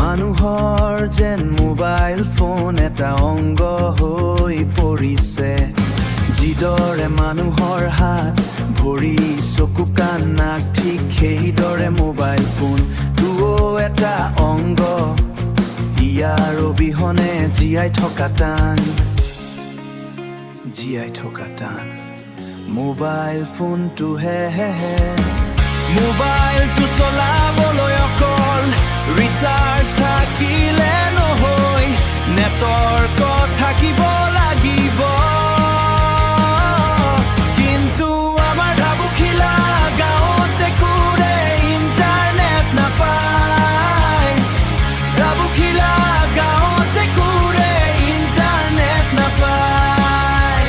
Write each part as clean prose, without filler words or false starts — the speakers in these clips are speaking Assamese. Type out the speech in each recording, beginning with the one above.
মানুহৰ যেন মোবাইল ফোন এটা অংগ হৈ পৰিছে যিদৰে মানুহৰ হাত ভৰি চকু কাণ নাক ঠিক সেইদৰে মোবাইল ফোন তোও এটা অংগ ইয়াৰ অবিহনে জীয়াই থকা টান মোবাইল ফোনটোহে মোবাইলটো চলাবলৈ অকল ৰিচাৰ্জ থাকিলে নহয় নেটৱৰ্ক থাকিব লাগিব কিন্তু আমাৰ ঢাবুখিলা গাঁৱত একোৰে ইণ্টাৰনেট নাপায় ঢাবুখিলা গাঁৱত একোৰে ইণ্টাৰনেট নাপায়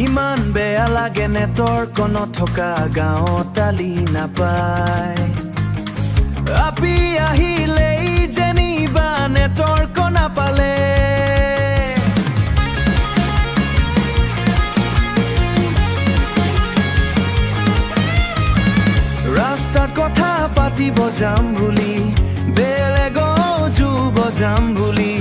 ইমান বেয়া লাগে নেটৱৰ্ক নথকা গাঁৱত আলি নাপায় আপি আহিলেই যেনিবা নেটৱৰ্ক নাপালে ৰাস্তাত কথা পাতিব যাম বুলি বেলেগও যুব যাম বুলি